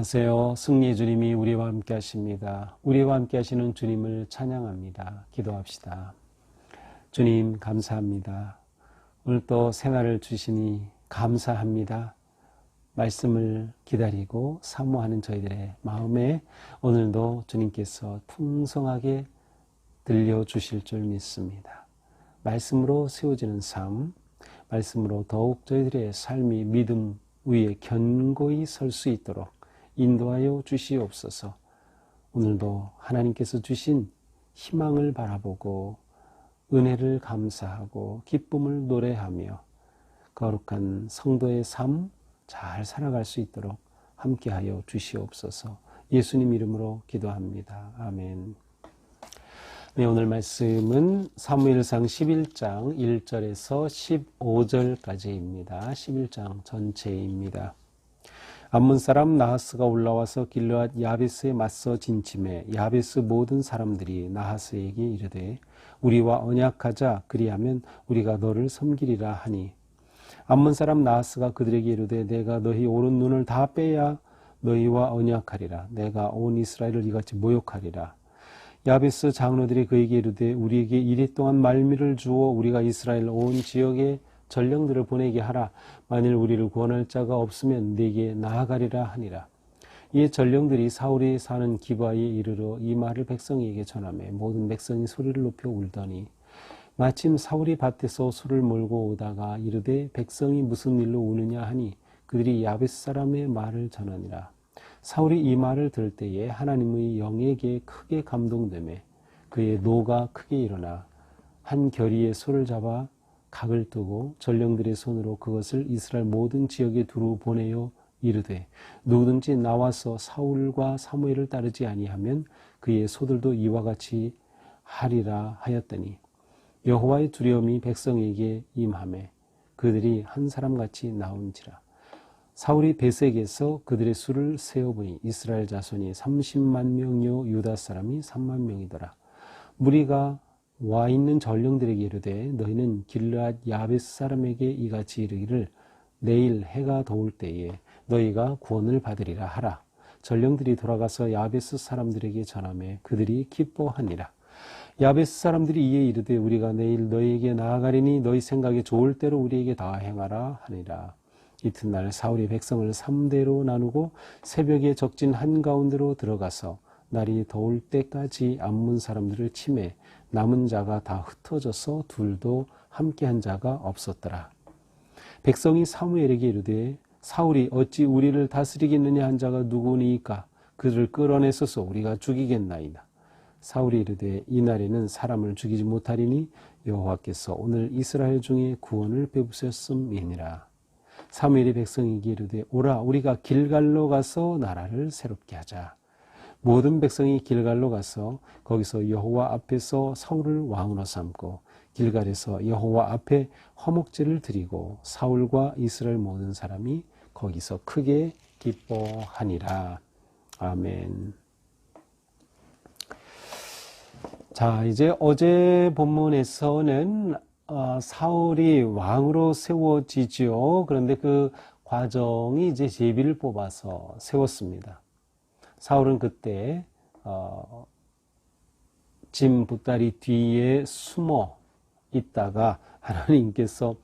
안녕하세요. 승리의 주님이 우리와 함께 하십니다. 우리와 함께 하시는 주님을 찬양합니다. 기도합시다. 주님 감사합니다. 오늘 또 새날을 주시니 감사합니다. 말씀을 기다리고 사모하는 저희들의 마음에 오늘도 주님께서 풍성하게 들려주실 줄 믿습니다. 말씀으로 세워지는 삶, 말씀으로 더욱 저희들의 삶이 믿음 위에 견고히 설 수 있도록 인도하여 주시옵소서. 오늘도 하나님께서 주신 희망을 바라보고 은혜를 감사하고 기쁨을 노래하며 거룩한 성도의 삶 잘 살아갈 수 있도록 함께하여 주시옵소서. 예수님 이름으로 기도합니다. 아멘. 네, 오늘 말씀은 사무엘상 11장 1절에서 15절까지입니다. 11장 전체입니다. 암몬 사람 나하스가 올라와서 길르앗 야베스에 맞서 진침해 야베스 모든 사람들이 나하스에게 이르되 우리와 언약하자 그리하면 우리가 너를 섬기리라 하니 암몬 사람 나하스가 그들에게 이르되 내가 너희 오른 눈을 다 빼야 너희와 언약하리라. 내가 온 이스라엘을 이같이 모욕하리라. 야베스 장로들이 그에게 이르되 우리에게 이리 동안 말미를 주어 우리가 이스라엘 온 지역에 전령들을 보내게 하라. 만일 우리를 구원할 자가 없으면 네게 나아가리라 하니라. 이에 전령들이 사울이 사는 기브아에 이르러 이 말을 백성에게 전하매 모든 백성이 소리를 높여 울더니 마침 사울이 밭에서 소를 몰고 오다가 이르되 백성이 무슨 일로 우느냐 하니 그들이 야베스 사람의 말을 전하니라. 사울이 이 말을 들을 때에 하나님의 영에게 크게 감동되매 그의 노가 크게 일어나 한 결의의 소를 잡아 각을 뜨고 전령들의 손으로 그것을 이스라엘 모든 지역에 두루 보내어 이르되 누구든지 나와서 사울과 사무엘을 따르지 아니하면 그의 소들도 이와 같이 하리라 하였더니 여호와의 두려움이 백성에게 임하매 그들이 한 사람같이 나온지라. 사울이 베색에서 그들의 수를 세어보니 이스라엘 자손이 30만 명이요 유다 사람이 3만 명이더라. 무리가 와 있는 전령들에게 이르되 너희는 길르앗 야베스 사람에게 이같이 이르기를 내일 해가 더울 때에 너희가 구원을 받으리라 하라. 전령들이 돌아가서 야베스 사람들에게 전하매 그들이 기뻐하니라. 야베스 사람들이 이에 이르되 우리가 내일 너희에게 나아가리니 너희 생각에 좋을 대로 우리에게 다 행하라 하니라. 이튿날 사울이 백성을 3대로 나누고 새벽에 적진 한가운데로 들어가서 날이 더울 때까지 암몬 사람들을 치매 남은 자가 다 흩어져서 둘도 함께한 자가 없었더라. 백성이 사무엘에게 이르되 사울이 어찌 우리를 다스리겠느냐 한 자가 누구니이까 그들을 끌어내소서 우리가 죽이겠나이다. 사울이 이르되 이날에는 사람을 죽이지 못하리니 여호와께서 오늘 이스라엘 중에 구원을 베푸셨음이니라. 사무엘이 백성에게 이르되 오라 우리가 길갈로 가서 나라를 새롭게 하자. 모든 백성이 길갈로 가서 거기서 여호와 앞에서 사울을 왕으로 삼고 길갈에서 여호와 앞에 화목제를 드리고 사울과 이스라엘 모든 사람이 거기서 크게 기뻐하니라. 아멘. 자, 이제 어제 본문에서는 사울이 왕으로 세워지죠. 그런데 그 과정이 이제 제비를 뽑아서 세웠습니다. 사울은 그때 짐 보따리 뒤에 숨어 있다가 하나님께서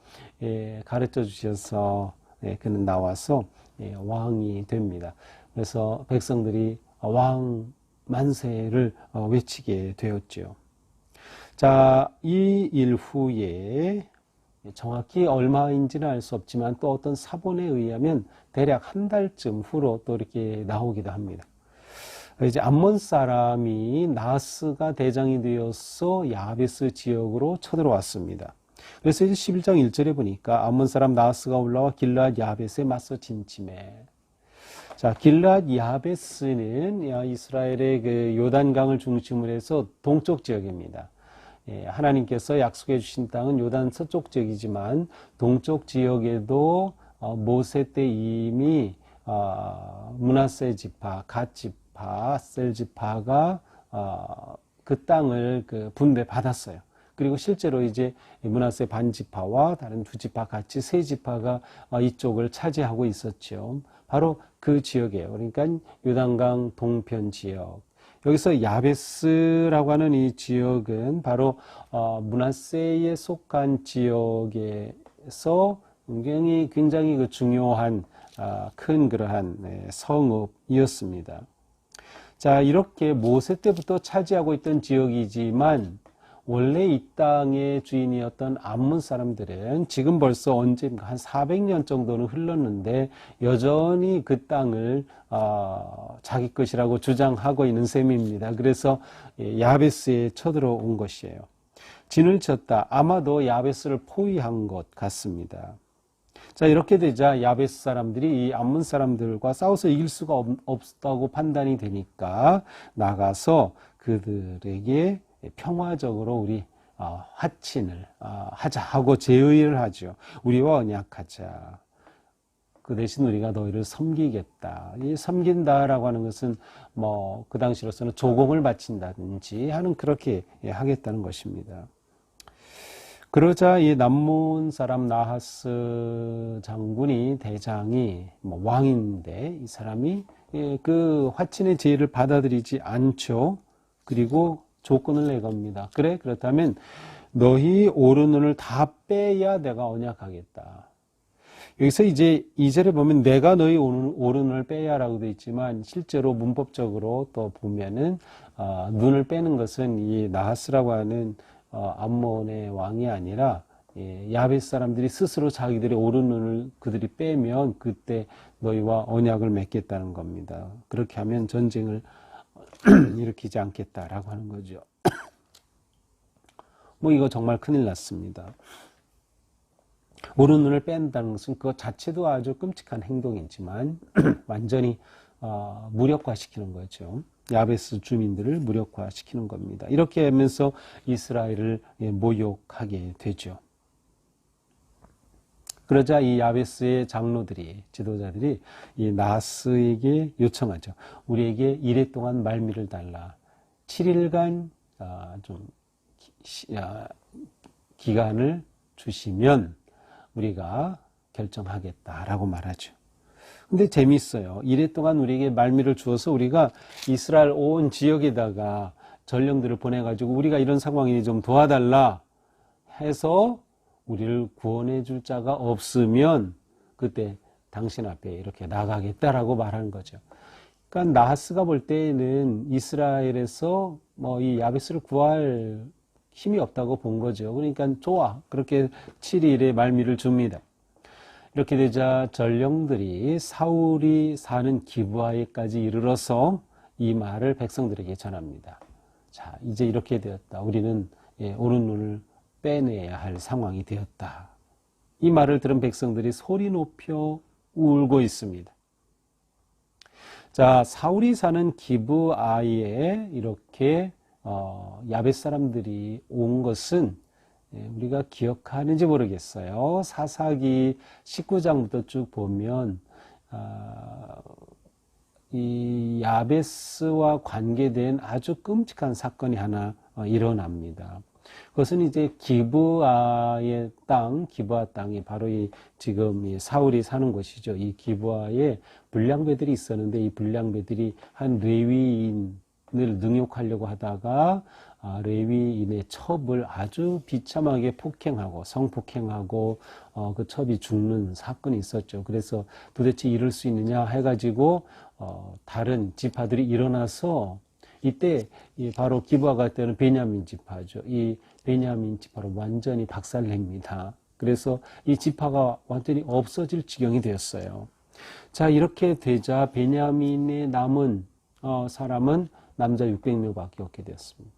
가르쳐 주셔서 그는 나와서 왕이 됩니다. 그래서 백성들이 왕 만세를 외치게 되었죠. 자, 이 일 후에 정확히 얼마인지는 알 수 없지만 또 어떤 사본에 의하면 대략 한 달쯤 후로 또 이렇게 나오기도 합니다. 이제 암몬 사람이 나하스가 대장이 되어서 야베스 지역으로 쳐들어왔습니다. 그래서 이제 11장 1절에 보니까 암몬 사람 나하스가 올라와 길르앗 야베스에 맞서 진침해. 자, 길르앗 야베스는 이스라엘의 그 요단강을 중심으로 해서 동쪽 지역입니다. 하나님께서 약속해 주신 땅은 요단 서쪽 지역이지만 동쪽 지역에도 모세 때 이미 므낫세 지파, 갓 지파, 셀 지파가 그 땅을 분배받았어요. 그리고 실제로 이제 므낫세 반 지파와 다른 두 지파 같이 세 지파가 이쪽을 차지하고 있었죠. 바로 그 지역이에요. 그러니까 요단강 동편 지역. 여기서 야베스라고 하는 이 지역은 바로 므낫세에 속한 지역에서 굉장히 그 중요한 큰 그러한 성읍이었습니다. 자, 이렇게 모세 때부터 차지하고 있던 지역이지만 원래 이 땅의 주인이었던 암몬 사람들은 지금 벌써 언제입니까? 한 400년 정도는 흘렀는데 여전히 그 땅을 자기 것이라고 주장하고 있는 셈입니다. 그래서 야베스에 쳐들어온 것이에요. 진을 쳤다. 아마도 야베스를 포위한 것 같습니다. 자, 이렇게 되자 야베스 사람들이 이 암몬 사람들과 싸워서 이길 수가 없다고 판단이 되니까 나가서 그들에게 평화적으로 우리 화친을 하자 하고 제의를 하죠. 우리와 언약하자. 그 대신 우리가 너희를 섬기겠다. 이 섬긴다라고 하는 것은 뭐 그 당시로서는 조공을 바친다든지 하는 그렇게 하겠다는 것입니다. 그러자 이 남몬 사람 나하스 장군이 대장이 뭐 왕인데 이 사람이 그 화친의 제의를 받아들이지 않죠. 그리고 조건을 내겁니다. 그래? 그렇다면 너희 오른눈을 다 빼야 내가 언약하겠다. 여기서 이제 2절에 보면 내가 너희 오른눈을 빼야라고 되어 있지만 실제로 문법적으로 또 보면은 눈을 빼는 것은 이 나하스라고 하는 암몬의 왕이 아니라 야베스 사람들이 스스로 자기들의 오른눈을 그들이 빼면 그때 너희와 언약을 맺겠다는 겁니다. 그렇게 하면 전쟁을 일으키지 않겠다라고 하는 거죠. 뭐 이거 정말 큰일 났습니다. 오른눈을 뺀다는 것은 그것 자체도 아주 끔찍한 행동이지만 완전히 무력화시키는 거죠. 야베스 주민들을 무력화시키는 겁니다. 이렇게 하면서 이스라엘을 모욕하게 되죠. 그러자 이 야베스의 장로들이, 지도자들이 이 나하스에게 요청하죠. 우리에게 이래 동안 말미를 달라. 7일간 좀 기간을 주시면 우리가 결정하겠다라고 말하죠. 근데 재미있어요. 이래 동안 우리에게 말미를 주어서 우리가 이스라엘 온 지역에다가 전령들을 보내가지고 우리가 이런 상황이니 좀 도와달라 해서 우리를 구원해 줄 자가 없으면 그때 당신 앞에 이렇게 나가겠다라고 말하는 거죠. 그러니까 나하스가 볼 때에는 이스라엘에서 뭐 이 야베스를 구할 힘이 없다고 본 거죠. 그러니까 좋아. 그렇게 7일에 말미를 줍니다. 이렇게 되자 전령들이 사울이 사는 기브아에까지 이르러서 이 말을 백성들에게 전합니다. 자, 이제 이렇게 되었다. 우리는 오른눈을 빼내야 할 상황이 되었다. 이 말을 들은 백성들이 소리 높여 울고 있습니다. 자, 사울이 사는 기브아에 이렇게 야베스 사람들이 온 것은 우리가 기억하는지 모르겠어요. 사사기 19장부터 쭉 보면 이 야베스와 관계된 아주 끔찍한 사건이 하나 일어납니다. 그것은 이제 기브아의 땅, 기브아 땅이 바로 이 지금 이 사울이 사는 곳이죠. 이 기브아에 불량배들이 있었는데 이 불량배들이 한 레위인을 능욕하려고 하다가 레위인의 첩을 아주 비참하게 폭행하고 성폭행하고 그 첩이 죽는 사건이 있었죠. 그래서 도대체 이럴 수 있느냐 해가지고 다른 지파들이 일어나서 이때 바로 기브아가 때는 베냐민 지파죠. 이 베냐민 지파로 완전히 박살냅니다. 그래서 이 지파가 완전히 없어질 지경이 되었어요. 자, 이렇게 되자 베냐민에 남은 사람은 남자 600명밖에 없게 되었습니다.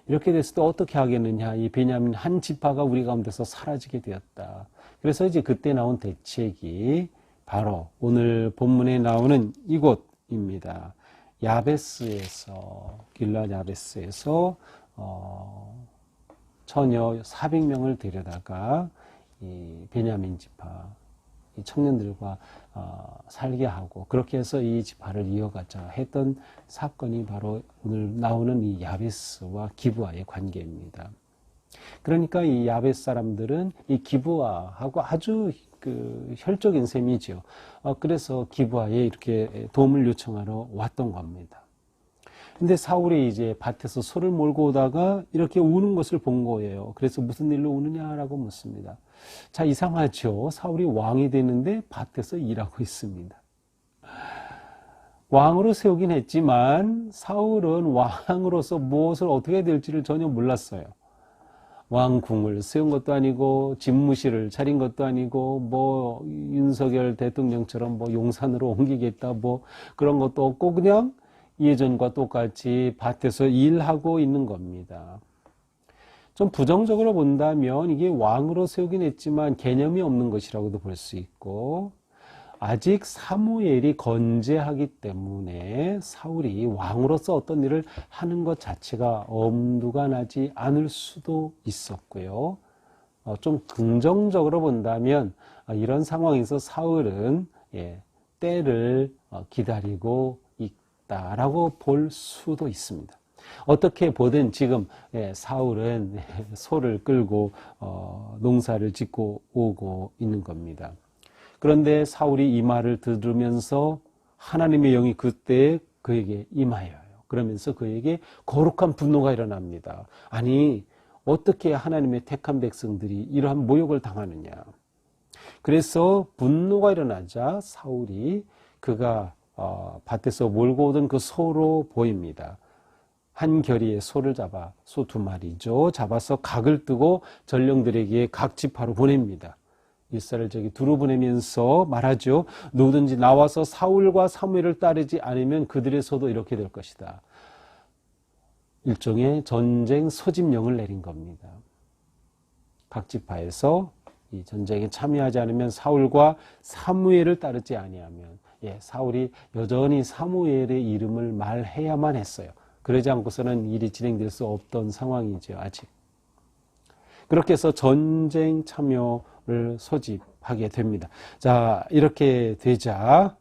이렇게 됐을 때 어떻게 하겠느냐. 이 베냐민 한 지파가 우리 가운데서 사라지게 되었다. 그래서 이제 그때 나온 대책이 바로 오늘 본문에 나오는 이곳입니다. 야베스에서, 길앗 야베스에서 처녀 400명을 데려다가 이 베냐민 지파 이 청년들과 살게 하고 그렇게 해서 이 지파를 이어가자 했던 사건이 바로 오늘 나오는 이 야베스와 기브아의 관계입니다. 그러니까 이 야베스 사람들은 이 기브아하고 아주 혈족인 셈이죠. 그래서 기브아에 이렇게 도움을 요청하러 왔던 겁니다. 근데 사울이 이제 밭에서 소를 몰고 오다가 이렇게 우는 것을 본 거예요. 그래서 무슨 일로 우느냐라고 묻습니다. 자, 이상하죠. 사울이 왕이 되는데 밭에서 일하고 있습니다. 왕으로 세우긴 했지만 사울은 왕으로서 무엇을 어떻게 될지를 전혀 몰랐어요. 왕궁을 세운 것도 아니고 집무실을 차린 것도 아니고 뭐 윤석열 대통령처럼 뭐 용산으로 옮기겠다 뭐 그런 것도 없고 그냥 예전과 똑같이 밭에서 일하고 있는 겁니다. 좀 부정적으로 본다면 이게 왕으로 세우긴 했지만 개념이 없는 것이라고도 볼 수 있고 아직 사무엘이 건재하기 때문에 사울이 왕으로서 어떤 일을 하는 것 자체가 엄두가 나지 않을 수도 있었고요. 좀 긍정적으로 본다면 이런 상황에서 사울은 때를 기다리고 있다라고 볼 수도 있습니다. 어떻게 보든 지금 사울은 소를 끌고 농사를 짓고 오고 있는 겁니다. 그런데 사울이 이 말을 들으면서 하나님의 영이 그때 그에게 임하여요. 그러면서 그에게 거룩한 분노가 일어납니다. 아니, 어떻게 하나님의 택한 백성들이 이러한 모욕을 당하느냐. 그래서 분노가 일어나자 사울이 그가 밭에서 몰고 오던 그 소로 보입니다. 한 겨리의 소를 잡아, 소 2마리죠. 잡아서 각을 뜨고 전령들에게 각 지파로 보냅니다. 일사를 두루 보내면서 말하죠. 누구든지 나와서 사울과 사무엘을 따르지 않으면 그들의 소도 이렇게 될 것이다. 일종의 전쟁 소집령을 내린 겁니다. 각 지파에서 이 전쟁에 참여하지 않으면 사울과 사무엘을 따르지 아니하면 사울이 여전히 사무엘의 이름을 말해야만 했어요. 그러지 않고서는 일이 진행될 수 없던 상황이죠. 아직. 그렇게 해서 전쟁 참여를 소집하게 됩니다. 자, 이렇게 되자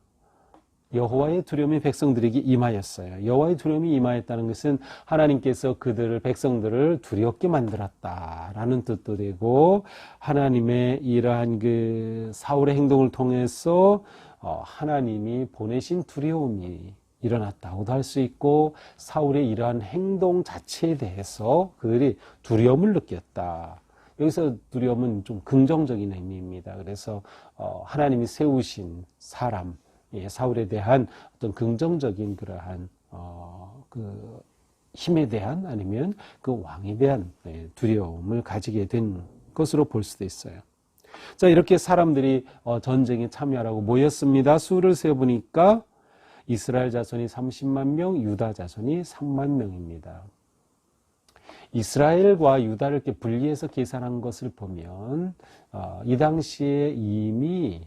여호와의 두려움이 백성들에게 임하였어요. 여호와의 두려움이 임하였다는 것은 하나님께서 백성들을 두렵게 만들었다라는 뜻도 되고 하나님의 이러한 그 사울의 행동을 통해서 하나님이 보내신 두려움이 일어났다고도 할 수 있고 사울의 이러한 행동 자체에 대해서 그들이 두려움을 느꼈다. 여기서 두려움은 좀 긍정적인 의미입니다. 그래서 하나님이 세우신 사람, 사울에 대한 어떤 긍정적인 그러한 그 힘에 대한 아니면 그 왕에 대한 두려움을 가지게 된 것으로 볼 수도 있어요. 자, 이렇게 사람들이 전쟁에 참여하라고 모였습니다. 수를 세어보니까 이스라엘 자손이 30만 명, 유다 자손이 3만 명입니다. 이스라엘과 유다를 이렇게 분리해서 계산한 것을 보면 이 당시에 이미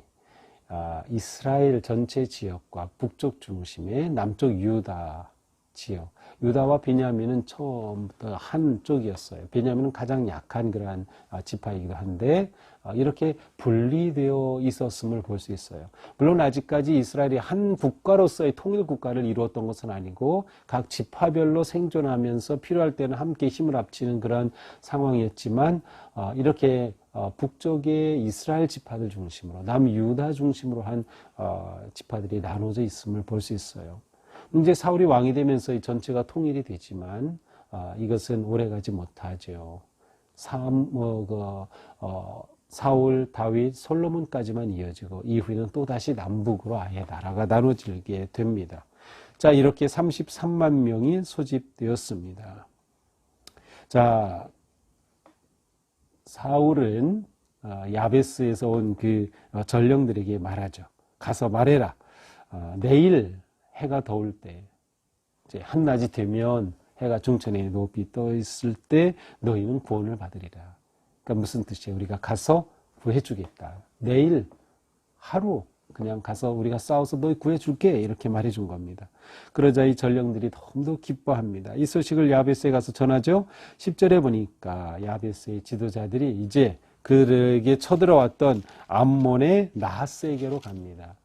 이스라엘 전체 지역과 북쪽 중심의 남쪽 유다 지역, 유다와 베냐민은 처음부터 한쪽이었어요. 베냐민은 가장 약한 그러한 지파이기도 한데 이렇게 분리되어 있었음을 볼 수 있어요. 물론 아직까지 이스라엘이 한 국가로서의 통일 국가를 이루었던 것은 아니고 각 지파별로 생존하면서 필요할 때는 함께 힘을 합치는 그런 상황이었지만 이렇게 북쪽의 이스라엘 지파들 중심으로 남유다 중심으로 한 지파들이 나눠져 있음을 볼 수 있어요. 이제 사울이 왕이 되면서 이 전체가 통일이 되지만 이것은 오래가지 못하죠. 사울, 다윗, 솔로몬까지만 이어지고 이후에는 또다시 남북으로 아예 나라가 나눠지게 됩니다. 자, 이렇게 33만 명이 소집되었습니다. 자, 사울은 야베스에서 온 그 전령들에게 말하죠. 가서 말해라. 내일 해가 더울 때, 이제 한낮이 되면 해가 중천에 높이 떠 있을 때 너희는 구원을 받으리라. 그러니까 무슨 뜻이에요? 우리가 가서 구해주겠다. 내일 하루 그냥 가서 우리가 싸워서 너희 구해줄게. 이렇게 말해준 겁니다. 그러자 이 전령들이 너무도 기뻐합니다. 이 소식을 야베스에 가서 전하죠. 10절에 보니까 야베스의 지도자들이 이제 그에게 쳐들어왔던 암몬의 나하스에게로 갑니다.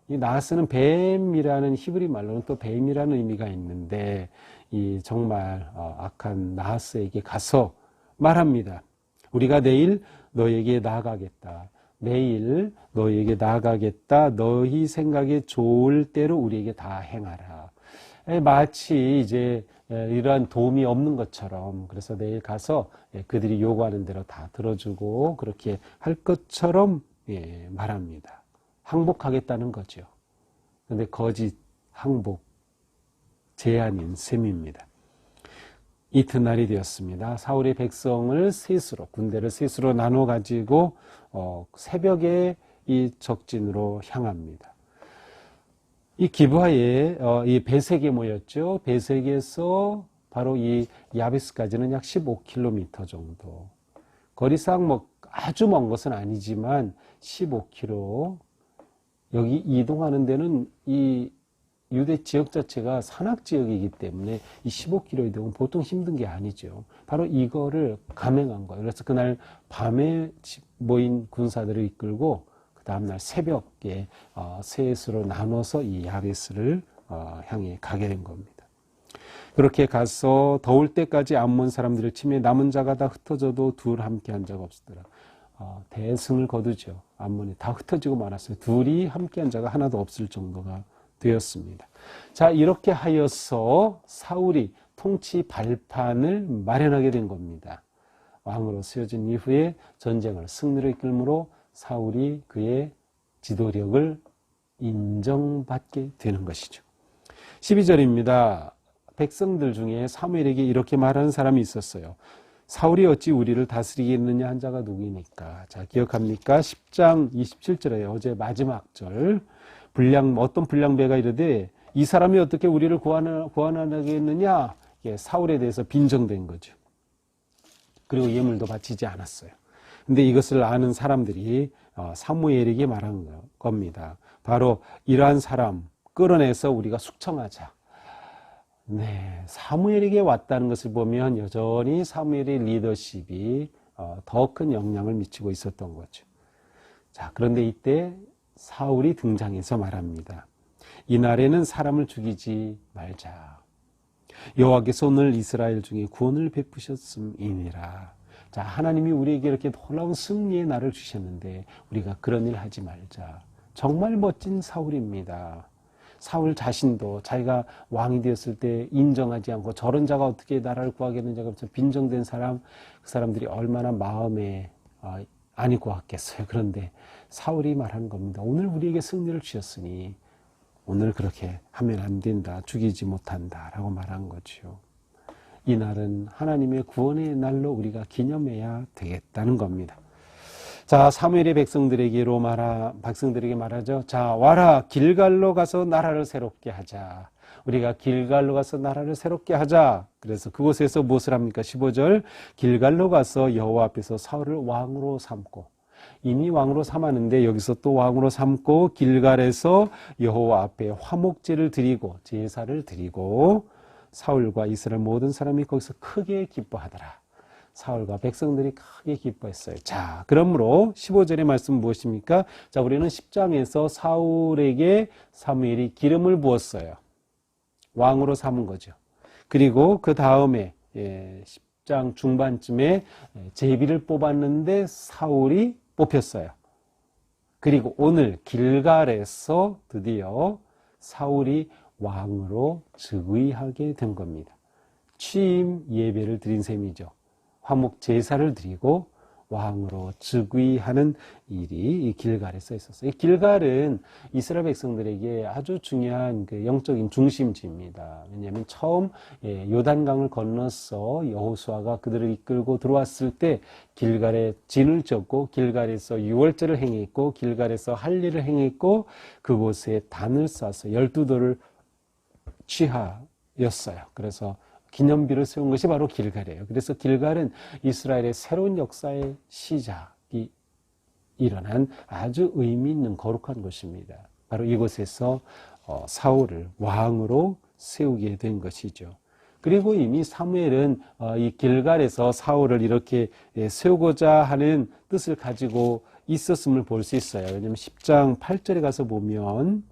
이 나하스는 뱀이라는 히브리 말로는 또 뱀이라는 의미가 있는데 이 정말 악한 나하스에게 가서 말합니다. 우리가 내일 너에게 나아가겠다. 내일 너희에게 나가겠다. 너희 생각에 좋을 대로 우리에게 다 행하라. 마치 이제 이러한 도움이 없는 것처럼, 그래서 내일 가서 그들이 요구하는 대로 다 들어주고 그렇게 할 것처럼 말합니다. 항복하겠다는 거죠. 그런데 거짓 항복, 제한인 셈입니다. 이튿날이 되었습니다. 사울이 백성을 셋으로, 군대를 셋으로 나눠 가지고 새벽에 이 적진으로 향합니다. 이 기브아에 이 베색에 모였죠. 베색에서 바로 이 야베스까지는 약 15km 정도. 거리상 뭐 아주 먼 것은 아니지만 15km. 여기 이동하는 데는 이 유대 지역 자체가 산악 지역이기 때문에 이 15km 이동은 보통 힘든 게 아니죠. 바로 이거를 감행한 거예요. 그래서 그날 밤에 모인 군사들을 이끌고 그 다음날 새벽에 셋으로 나눠서 이 야베스를 향해 가게 된 겁니다. 그렇게 가서 더울 때까지 암몬 사람들을 치매 남은 자가 다 흩어져도 둘 함께 한 적 없으더라. 대승을 거두죠. 암몬이 다 흩어지고 말았어요. 둘이 함께 한 자가 하나도 없을 정도가 되었습니다. 자, 이렇게 하여서 사울이 통치 발판을 마련하게 된 겁니다. 왕으로 세워진 이후에 전쟁을 승리를 이끌므로 사울이 그의 지도력을 인정받게 되는 것이죠. 12절입니다. 백성들 중에 사무엘에게 이렇게 말하는 사람이 있었어요. 사울이 어찌 우리를 다스리겠느냐 한 자가 누구니까. 자, 기억합니까? 10장 27절에 어제 마지막 절. 어떤 불량배가 이르되 이 사람이 어떻게 우리를 구원하겠느냐? 사울에 대해서 빈정된 거죠. 그리고 예물도 바치지 않았어요. 근데 이것을 아는 사람들이 사무엘에게 말한 겁니다. 바로 이러한 사람 끌어내서 우리가 숙청하자. 네, 사무엘에게 왔다는 것을 보면 여전히 사무엘의 리더십이 더 큰 영향을 미치고 있었던 거죠. 자, 그런데 이때 사울이 등장해서 말합니다. 이날에는 사람을 죽이지 말자. 여호와께서 오늘 이스라엘 중에 구원을 베푸셨음이니라. 자, 하나님이 우리에게 이렇게 놀라운 승리의 날을 주셨는데 우리가 그런 일 하지 말자. 정말 멋진 사울입니다. 사울 자신도 자기가 왕이 되었을 때 인정하지 않고 저런 자가 어떻게 나라를 구하겠느냐고 빈정된 사람, 그 사람들이 얼마나 마음에 안 입고 왔겠어요. 그런데 사울이 말한 겁니다. 오늘 우리에게 승리를 주셨으니 오늘 그렇게 하면 안 된다. 죽이지 못한다. 라고 말한 거죠. 이 날은 하나님의 구원의 날로 우리가 기념해야 되겠다는 겁니다. 자, 사무엘이 백성들에게 말하죠. 자, 와라. 길갈로 가서 나라를 새롭게 하자. 우리가 길갈로 가서 나라를 새롭게 하자. 그래서 그곳에서 무엇을 합니까? 15절. 길갈로 가서 여호와 앞에서 사울을 왕으로 삼고, 이미 왕으로 삼았는데 여기서 또 왕으로 삼고 길갈에서 여호와 앞에 화목제를 드리고 제사를 드리고 사울과 이스라엘 모든 사람이 거기서 크게 기뻐하더라. 사울과 백성들이 크게 기뻐했어요. 자, 그러므로 15절의 말씀 무엇입니까? 자, 우리는 10장에서 사울에게 사무엘이 기름을 부었어요. 왕으로 삼은 거죠. 그리고 그 다음에 10장 중반쯤에 제비를 뽑았는데 사울이 뽑혔어요. 그리고 오늘 길갈에서 드디어 사울이 왕으로 즉위하게 된 겁니다. 취임 예배를 드린 셈이죠. 화목 제사를 드리고 왕으로 즉위하는 일이 이 길갈에 써 있었어요. 이 길갈은 이스라엘 백성들에게 아주 중요한 그 영적인 중심지입니다. 왜냐하면 처음 요단강을 건너서 여호수아가 그들을 이끌고 들어왔을 때 길갈에 진을 쳤고 길갈에서 유월절을 행했고 길갈에서 할례를 행했고 그곳에 단을 쏴서 12돌을 취하였어요. 그래서 기념비를 세운 것이 바로 길갈이에요. 그래서 길갈은 이스라엘의 새로운 역사의 시작이 일어난 아주 의미 있는 거룩한 곳입니다. 바로 이곳에서 사울을 왕으로 세우게 된 것이죠. 그리고 이미 사무엘은 이 길갈에서 사울을 이렇게 세우고자 하는 뜻을 가지고 있었음을 볼 수 있어요. 왜냐하면 10장 8절에 가서 보면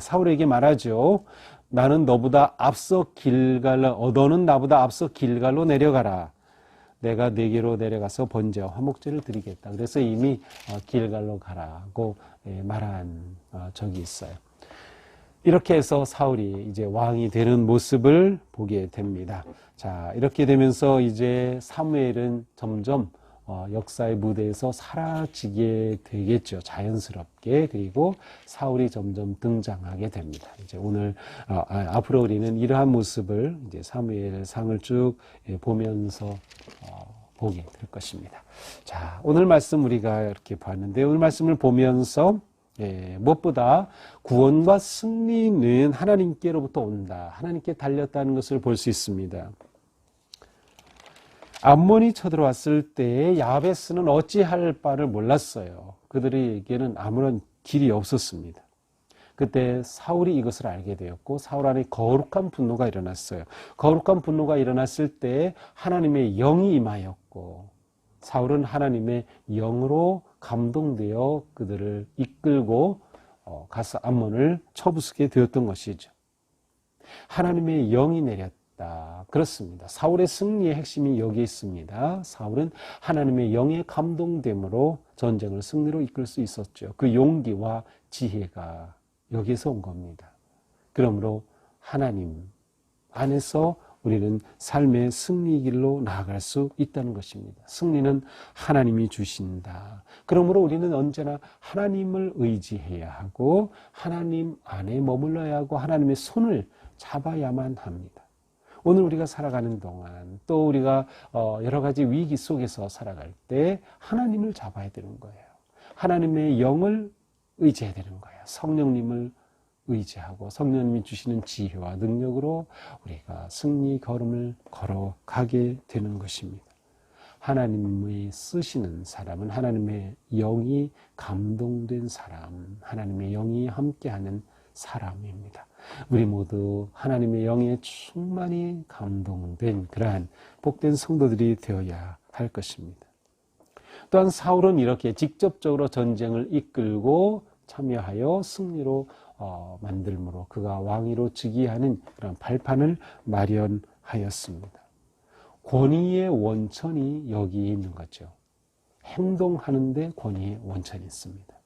사울에게 말하죠. 나는 너보다 앞서 길갈로, 너는 나보다 앞서 길갈로 내려가라. 내가 네게로 내려가서 번제와 화목제를 드리겠다. 그래서 이미 길갈로 가라고 말한 적이 있어요. 이렇게 해서 사울이 이제 왕이 되는 모습을 보게 됩니다. 자, 이렇게 되면서 이제 사무엘은 점점 역사의 무대에서 사라지게 되겠죠. 자연스럽게. 그리고 사울이 점점 등장하게 됩니다. 이제 오늘 앞으로 우리는 이러한 모습을 이제 사무엘상을 쭉 보면서 보게 될 것입니다. 자, 오늘 말씀 우리가 이렇게 봤는데 오늘 말씀을 보면서 무엇보다 구원과 승리는 하나님께로부터 온다. 하나님께 달렸다는 것을 볼 수 있습니다. 암몬이 쳐들어왔을 때 야베스는 어찌할 바를 몰랐어요. 그들에게는 아무런 길이 없었습니다. 그때 사울이 이것을 알게 되었고 사울 안에 거룩한 분노가 일어났어요. 거룩한 분노가 일어났을 때 하나님의 영이 임하였고 사울은 하나님의 영으로 감동되어 그들을 이끌고 가서 암몬을 쳐부수게 되었던 것이죠. 하나님의 영이 내렸다. 그렇습니다. 사울의 승리의 핵심이 여기에 있습니다. 사울은 하나님의 영의 감동됨으로 전쟁을 승리로 이끌 수 있었죠. 그 용기와 지혜가 여기에서 온 겁니다. 그러므로 하나님 안에서 우리는 삶의 승리 길로 나아갈 수 있다는 것입니다. 승리는 하나님이 주신다. 그러므로 우리는 언제나 하나님을 의지해야 하고 하나님 안에 머물러야 하고 하나님의 손을 잡아야만 합니다. 오늘 우리가 살아가는 동안 또 우리가 여러 가지 위기 속에서 살아갈 때 하나님을 잡아야 되는 거예요. 하나님의 영을 의지해야 되는 거예요. 성령님을 의지하고 성령님이 주시는 지혜와 능력으로 우리가 승리 걸음을 걸어가게 되는 것입니다. 하나님의 쓰시는 사람은 하나님의 영이 감동된 사람, 하나님의 영이 함께하는 사람입니다. 우리 모두 하나님의 영에 충만히 감동된 그러한 복된 성도들이 되어야 할 것입니다. 또한 사울은 이렇게 직접적으로 전쟁을 이끌고 참여하여 승리로 만들므로 그가 왕위로 즉위하는 그런 발판을 마련하였습니다. 권위의 원천이 여기에 있는 거죠. 행동하는데 권위의 원천이 있습니다.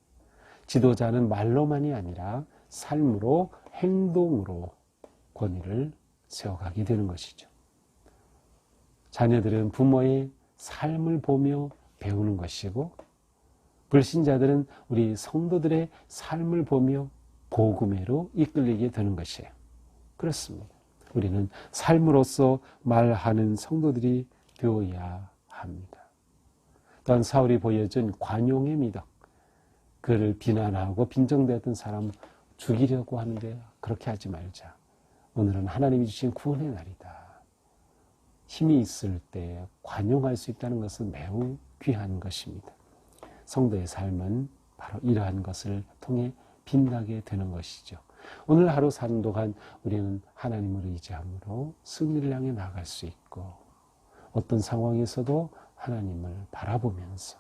지도자는 말로만이 아니라 삶으로 행동으로 권위를 세워가게 되는 것이죠. 자녀들은 부모의 삶을 보며 배우는 것이고 불신자들은 우리 성도들의 삶을 보며 복음으로 이끌리게 되는 것이에요. 그렇습니다. 우리는 삶으로서 말하는 성도들이 되어야 합니다. 또한 사울이 보여준 관용의 미덕, 그를 비난하고 빈정대었던 사람 죽이려고 하는데 그렇게 하지 말자. 오늘은 하나님이 주신 구원의 날이다. 힘이 있을 때 관용할 수 있다는 것은 매우 귀한 것입니다. 성도의 삶은 바로 이러한 것을 통해 빛나게 되는 것이죠. 오늘 하루 사는 동안 우리는 하나님을 의지함으로 승리를 향해 나아갈 수 있고 어떤 상황에서도 하나님을 바라보면서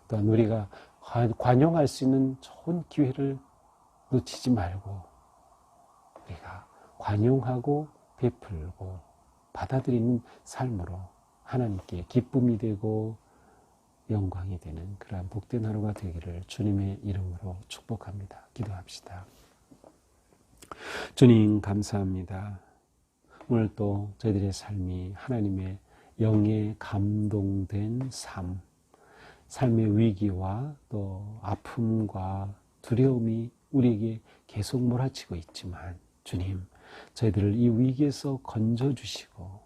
또한 우리가 관용할 수 있는 좋은 기회를 놓치지 말고 우리가 관용하고 베풀고 받아들이는 삶으로 하나님께 기쁨이 되고 영광이 되는 그러한 복된 하루가 되기를 주님의 이름으로 축복합니다. 기도합시다. 주님 감사합니다. 오늘 또 저희들의 삶이 하나님의 영에 감동된 삶의 위기와 또 아픔과 두려움이 우리에게 계속 몰아치고 있지만 주님, 저희들을 이 위기에서 건져주시고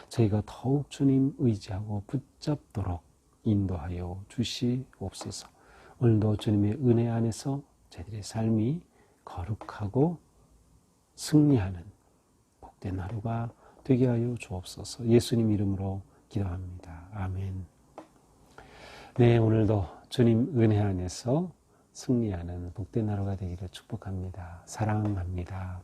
저희가 더욱 주님 의지하고 붙잡도록 인도하여 주시옵소서. 오늘도 주님의 은혜 안에서 저희들의 삶이 거룩하고 승리하는 복된 하루가 되게 하여 주옵소서. 예수님 이름으로 기도합니다. 아멘. 네, 오늘도 주님 은혜 안에서 승리하는 복된 하루가 되기를 축복합니다. 사랑합니다.